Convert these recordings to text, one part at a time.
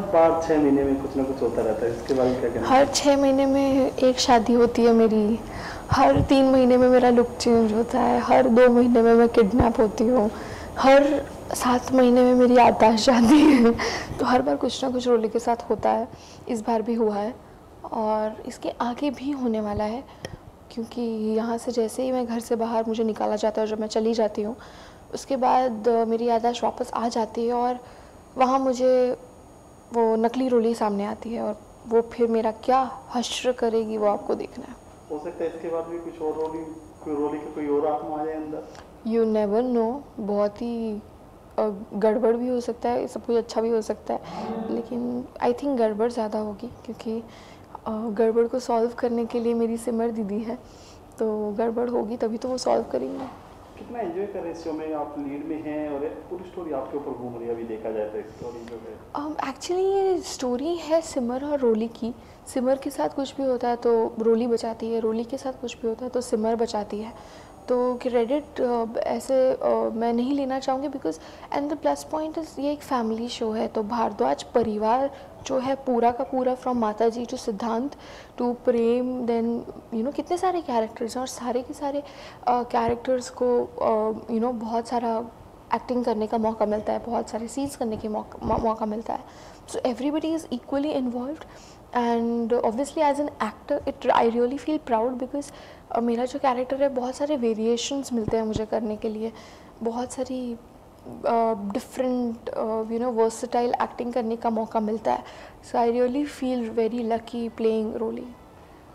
बार 6 महीने में कुछ ना कुछ होता रहता है, इसके बारे में क्या कहना हर चाहिए? 6 महीने में एक शादी होती है मेरी, हर 3 महीने में मेरा लुक चेंज होता है, हर 2 महीने में मैं किडनैप होती हूँ, हर 7 महीने में मेरी याददाश्त जाती है। तो हर बार कुछ ना कुछ रोली के साथ होता है। इस बार भी हुआ है और इसके आगे भी होने वाला है, क्योंकि यहाँ से जैसे ही मैं घर से बाहर मुझे निकाला जाता है और जब मैं चली जाती हूँ उसके बाद मेरी याददाश्त वापस आ जाती है और वहाँ मुझे वो नकली रोली सामने आती है और वो फिर मेरा क्या हश्र करेगी वो आपको देखना है। हो सकता है इसके बाद भी कुछ और रोली, कोई रोली का कोई और आत्मा आ जाए अंदर। यू नेवर नो, बहुत ही गड़बड़ भी हो सकता है, सब कुछ अच्छा भी हो सकता है, लेकिन आई थिंक गड़बड़ ज़्यादा होगी, क्योंकि गड़बड़ को सॉल्व करने के लिए मेरी सिमर दीदी है, तो गड़बड़ होगी तभी तो वो सॉल्व करेंगे। कितना एंजॉय कर रहे हैं इस शो में, आप लीड में हैं और पूरी स्टोरी आपके ऊपर घूम रही है, अभी देखा जाए तो स्टोरी जो है। एक्चुअली ये स्टोरी है सिमर और रोली की। सिमर के साथ कुछ भी होता है तो रोली बचाती है, रोली के साथ कुछ भी होता है तो सिमर बचाती है। तो क्रेडिट ऐसे मैं नहीं लेना चाहूँगी, because and the plus point is ये एक फैमिली शो है, तो भारद्वाज परिवार जो है पूरा का पूरा, फ्रॉम माता जी टू सिद्धांत टू प्रेम, देन कितने सारे कैरेक्टर्स हैं और सारे के सारे कैरेक्टर्स को बहुत सारा एक्टिंग करने का मौका मिलता है, बहुत सारे सीन्स करने के मौका मिलता है। So everybody is equally involved and obviously as an actor it I really feel proud, because मेरा जो कैरेक्टर है बहुत सारे वेरिएशंस मिलते हैं मुझे करने के लिए, बहुत सारी डिफरेंट वर्सटाइल एक्टिंग करने का मौका मिलता है। So I really feel very lucky playing Roli.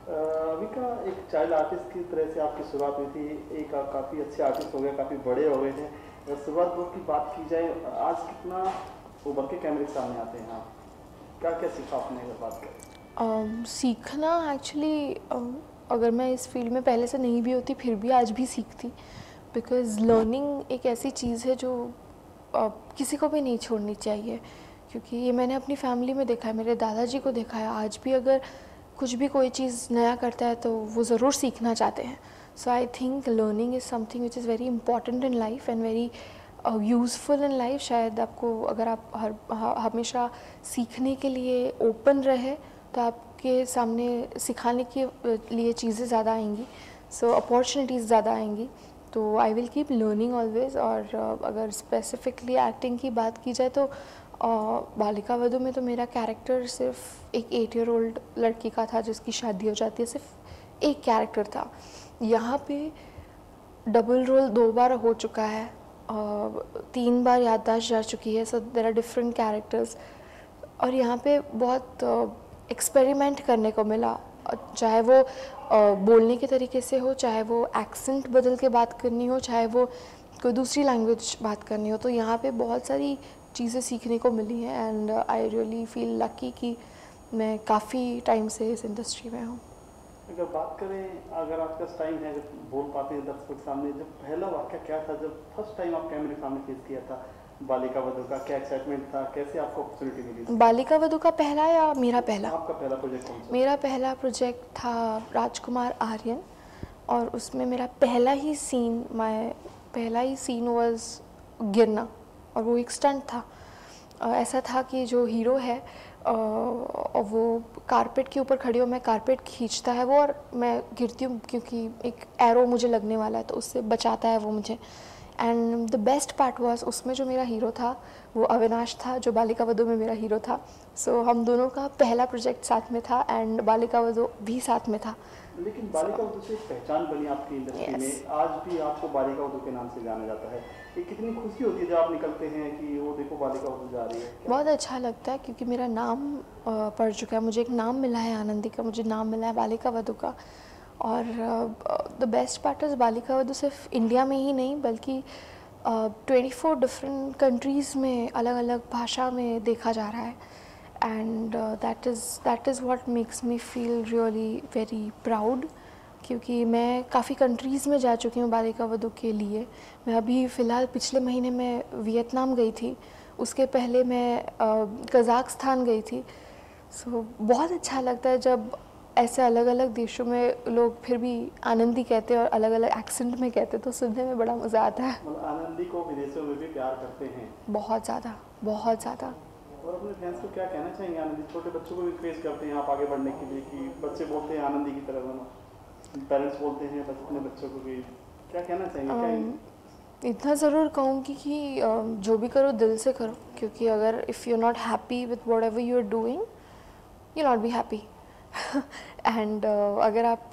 अभी का एक चाइल्ड आर्टिस्ट की तरह से आपकी शुरुआत हुई थी, एक आप काफ़ी अच्छे आर्टिस्ट हो गए, काफ़ी बड़े हो गए थे। अगर शुरुआत दौर की बात की जाए, आज कितना उभर के कैमरे के सामने आते हैं आप, क्या क्या सीखा आपने अगर बात करें? सीखना एक्चुअली अगर मैं इस फील्ड में पहले से नहीं भी होती फिर भी आज भी सीखती, बिकॉज़ लर्निंग एक ऐसी चीज़ है जो किसी को भी नहीं छोड़नी चाहिए, क्योंकि ये मैंने अपनी फैमिली में देखा है, मेरे दादाजी को देखा है, आज भी अगर कुछ भी कोई चीज़ नया करता है तो वो ज़रूर सीखना चाहते हैं। So I think learning is something which is very important in life and very useful in life. शायद आपको अगर आप हमेशा सीखने के लिए ओपन रहे तो आपके सामने सिखाने के लिए चीज़ें ज़्यादा आएंगी, सो अपॉर्चुनिटीज़ ज़्यादा आएंगी। तो I will keep learning always. और अगर स्पेसिफिकली एक्टिंग की बात की जाए तो बालिका वधू में तो मेरा कैरेक्टर सिर्फ एक 8 ईयर ओल्ड लड़की का था जिसकी शादी हो जाती है, सिर्फ एक कैरेक्टर था। यहाँ पे डबल रोल 2 बार हो चुका है, 3 बार याददाश्त जा चुकी है, so there are different characters और यहाँ पे बहुत एक्सपेरिमेंट करने को मिला, चाहे वो बोलने के तरीके से हो, चाहे वो एक्सेंट बदल के बात करनी हो, चाहे वो कोई दूसरी लैंग्वेज बात करनी हो, तो यहाँ पे बहुत सारी चीज़ें सीखने को मिली हैं and I really feel lucky कि मैं काफ़ी टाइम से इस इंडस्ट्री में हूँ। अगर बात करें, अगर आपका टाइम है, जब बोल पाते हैं दर्शकों के सामने, जब पहला वाक्य क्या था जब फर्स्ट टाइम आप कैमरे के सामने फेस किया था बालिका वधू का, क्या एक्साइटमेंट था, कैसे आपको अपॉर्चुनिटी मिली? बालिका वधू का पहला या मेरा पहला? आपका पहला प्रोजेक्ट कौन सा? मेरा पहला प्रोजेक्ट था राजकुमार आर्यन और उसमें मेरा पहला ही सीन वाज गिरना और वो एक स्टंट था। ऐसा था कि जो हीरो है और वो कारपेट के ऊपर खड़ी हो, मैं कारपेट खींचता है वो और मैं गिरती हूँ क्योंकि एक एरो मुझे लगने वाला है, तो उससे बचाता है वो मुझे। And the best part was उसमें जो मेरा हीरो था वो अविनाश था, जो बालिका वधू में मेरा हीरो था। सो हम दोनों का पहला प्रोजेक्ट साथ में था एंड बालिका वधू भी साथ में था। लेकिन बालिका वधू से एक पहचान बनी आपकी इंडस्ट्री में, आज भी आपको बालिका वधू के नाम से जाना जाता है। ये कितनी खुशी होती है जब आप निकलते हैं कि वो देखो बालिका वधू जा रही है? बहुत अच्छा लगता है क्योंकि मेरा नाम पड़ चुका है, मुझे एक नाम मिला है आनंदी का, मुझे नाम मिला है बालिका वधू का। और the best part is Balika Vadhu सिर्फ इंडिया में ही नहीं बल्कि 24 डिफरेंट कंट्रीज़ में अलग अलग भाषा में देखा जा रहा है and that is what makes me feel really very proud, क्योंकि मैं काफ़ी कंट्रीज़ में जा चुकी हूँ बालिका वधू के लिए। मैं अभी फ़िलहाल पिछले महीने में वियतनाम गई थी, उसके पहले मैं कज़ाकिस्तान गई थी। सो बहुत अच्छा लगता है जब ऐसे अलग अलग देशों में लोग फिर भी आनंदी कहते हैं और अलग अलग एक्सेंट में कहते हैं, तो सुनने में बड़ा मज़ा आता है। आनंदी को विदेशों में भी प्यार करते हैं? बहुत ज़्यादा, बहुत ज़्यादा। और अपने फैंस को क्या कहना चाहेंगे आनंदी? छोटे बच्चों को भी फेस करते हैं आप आगे बढ़ने के लिए कि बच्चे बोलते हैं आनंदी की तरह बनो, पेरेंट्स बोलते हैं बस अपने बच्चों को भी, क्या कहना चाहेंगे? क्या इतना ज़रूर कहूँगी कि जो भी करो दिल से करो, क्योंकि अगर if you are not happy with whatever you are doing you not be happy and अगर आप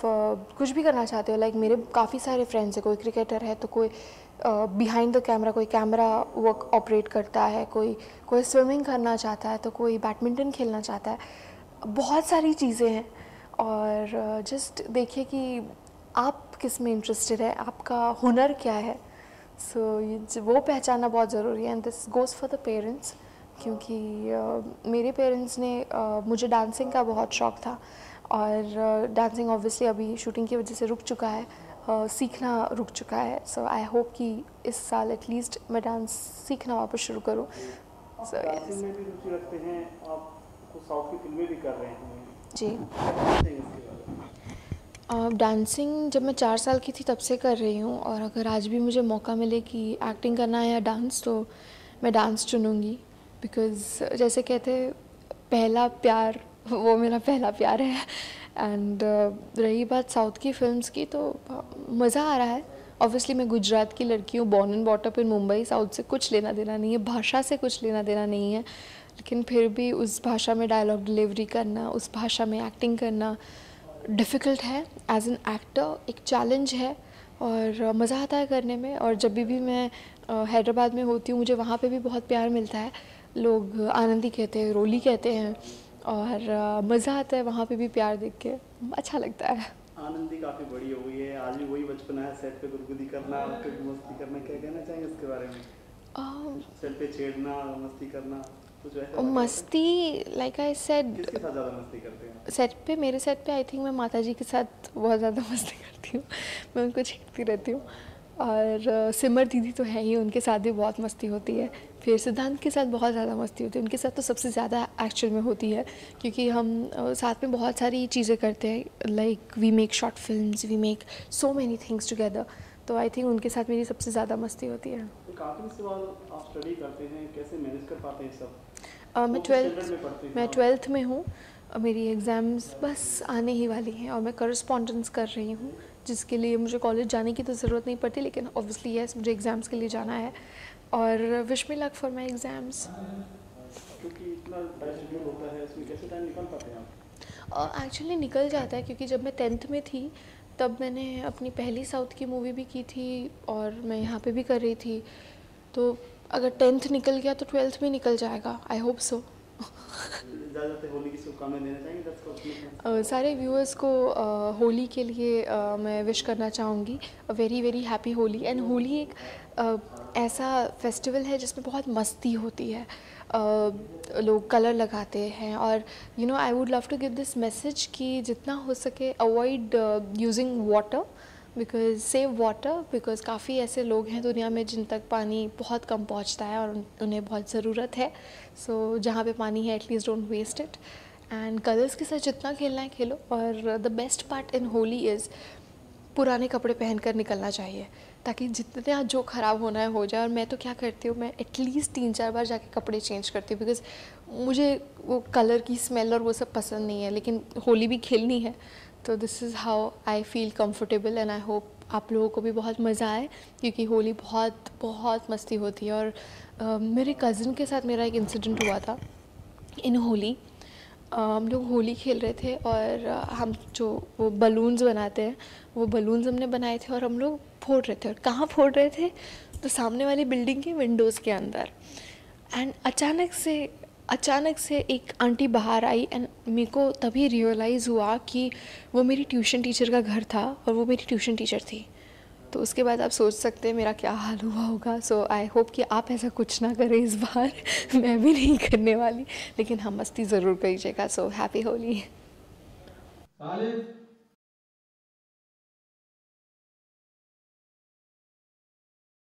कुछ भी करना चाहते हो, लाइक मेरे काफ़ी सारे फ्रेंड्स हैं, कोई क्रिकेटर है तो कोई बिहाइंड द कैमरा कोई कैमरा वर्क ऑपरेट करता है, कोई स्विमिंग करना चाहता है, तो कोई बैडमिंटन खेलना चाहता है, बहुत सारी चीज़ें हैं। और जस्ट देखिए कि आप किस में इंटरेस्टेड है, आपका हुनर क्या है। सो वो पहचानना बहुत ज़रूरी है and this goes for the parents, क्योंकि मेरे पेरेंट्स ने मुझे डांसिंग का बहुत शौक़ था और डांसिंग ऑब्वियसली अभी शूटिंग की वजह से रुक चुका है, सीखना रुक चुका है। सो आई होप कि इस साल एटलीस्ट मैं डांस सीखना वापस शुरू करूँ। आप डांसिंग में भी रुचि रखते हैं, आप साउथ की फिल्में भी कर रहे हैं जी। जी। डांसिंग जब मैं 4 साल की थी तब से कर रही हूँ, और अगर आज भी मुझे मौका मिले कि एक्टिंग करना है या डांस, तो मैं डांस चुनूँगी। बिकॉज़ जैसे कहते पहला प्यार, वो मेरा पहला प्यार है। एंड रही बात साउथ की फिल्म्स की, तो मज़ा आ रहा है। ऑब्वियसली मैं गुजरात की लड़की हूँ, born and brought up in Mumbai, south से कुछ लेना देना नहीं है, भाषा से कुछ लेना देना नहीं है, लेकिन फिर भी उस भाषा में डायलॉग डिलीवरी करना, उस भाषा में एक्टिंग करना डिफ़िकल्ट है। एज एन एक्टर एक चैलेंज है और मज़ा आता है करने में। और जब भी मैं हैदराबाद में होती हूँ, मुझे वहाँ पे भी बहुत प्यार मिलता है। लोग आनंदी कहते हैं, रोली कहते हैं, और मज़ा आता है वहाँ पे भी प्यार देख के, अच्छा लगता है। आनंदी काफ़ी बड़ी हो गई है, आज भी वही बचपना है, सेट पे गुदगुदी करना, मस्ती करना, क्या कहना चाहेंगे इसके बारे में? सेट पे छेड़ना, मस्ती करना, कुछ ऐसा? मस्ती, लाइक आई सेड, किसके साथ ज़्यादा मस्ती करते हैं? सेट पे, मेरे सेट पे आई थिंक मैं माता जी के साथ बहुत ज़्यादा मस्ती करती हूँ, मैं उनको छेड़ती रहती हूँ। और सिमर दीदी तो है ही, उनके साथ भी बहुत मस्ती होती है। फिर सिद्धांत के साथ बहुत ज़्यादा मस्ती होती है, उनके साथ तो सबसे ज़्यादा एक्चुअल में होती है, क्योंकि हम साथ में बहुत सारी चीज़ें करते हैं। Like we make short films, we make so many things together. तो आई थिंक उनके साथ मेरी सबसे ज़्यादा मस्ती होती है। एक आखिरी सवाल, आप स्टडी करते हैं, कैसे मैनेज कर पाते हैं सब? मैं 12th में हूँ, मेरी एग्ज़ाम्स बस आने ही वाली हैं और मैं करस्पॉन्डेंस कर रही हूँ, जिसके लिए मुझे कॉलेज जाने की तो ज़रूरत नहीं पड़ती, लेकिन ऑब्वियसली यस, मुझे एग्ज़ाम्स के लिए जाना है। और wish me luck for my exams. क्योंकि इतना टाइम शेड्यूल होता है, इसमें कैसे टाइम निकाल पाते हैं आप? एक्चुअली निकल जाता है, क्योंकि जब मैं 10th में थी तब मैंने अपनी पहली साउथ की मूवी भी की थी और मैं यहाँ पे भी कर रही थी। तो अगर 10th निकल गया तो 12th भी निकल जाएगा, आई होप सो। होली की शुभकामनाएं देना चाहेंगे दर्शकों को? सारे व्यूअर्स को होली के लिए मैं विश करना चाहूँगी a very very happy Holi. And Holi एक ऐसा फेस्टिवल है जिसमें बहुत मस्ती होती है, लोग कलर लगाते हैं, और you know I would love to give this message कि जितना हो सके avoid using water, because save water, because काफ़ी ऐसे लोग हैं दुनिया में जिन तक पानी बहुत कम पहुंचता है और उन्हें बहुत ज़रूरत है। सो जहाँ पे पानी है at least don't waste it, and colours के साथ जितना खेलना है खेलो। और the best part in Holi is पुराने कपड़े पहनकर निकलना चाहिए, ताकि जितना जो ख़राब होना है हो जाए। और मैं तो क्या करती हूँ, मैं एटलीस्ट 3-4 बार जाके कपड़े चेंज करती हूँ, बिकॉज मुझे वो कलर की स्मेल और वो सब पसंद नहीं है, लेकिन होली भी खेलनी है। तो this is how I feel comfortable, and I hope आप लोगों को भी बहुत मज़ा आए, क्योंकि होली बहुत बहुत मस्ती होती है। और मेरे कज़न के साथ मेरा एक इंसिडेंट हुआ था इन होली। हम लोग होली खेल रहे थे और हम जो वो बलून्स बनाते हैं, वो बलून्स हमने बनाए थे और हम लोग फोड़ रहे थे। और कहाँ फोड़ रहे थे? तो सामने वाली बिल्डिंग के विंडोज़ के अंदर। एंड अचानक से एक आंटी बाहर आई, एंड मेरे को तभी रियलाइज़ हुआ कि वो मेरी ट्यूशन टीचर का घर था और वो मेरी ट्यूशन टीचर थी। तो उसके बाद आप सोच सकते हैं मेरा क्या हाल हुआ होगा। सो आई होप कि आप ऐसा कुछ ना करें इस बार मैं भी नहीं करने वाली, लेकिन हम मस्ती ज़रूर करिएगा। So happy Holi.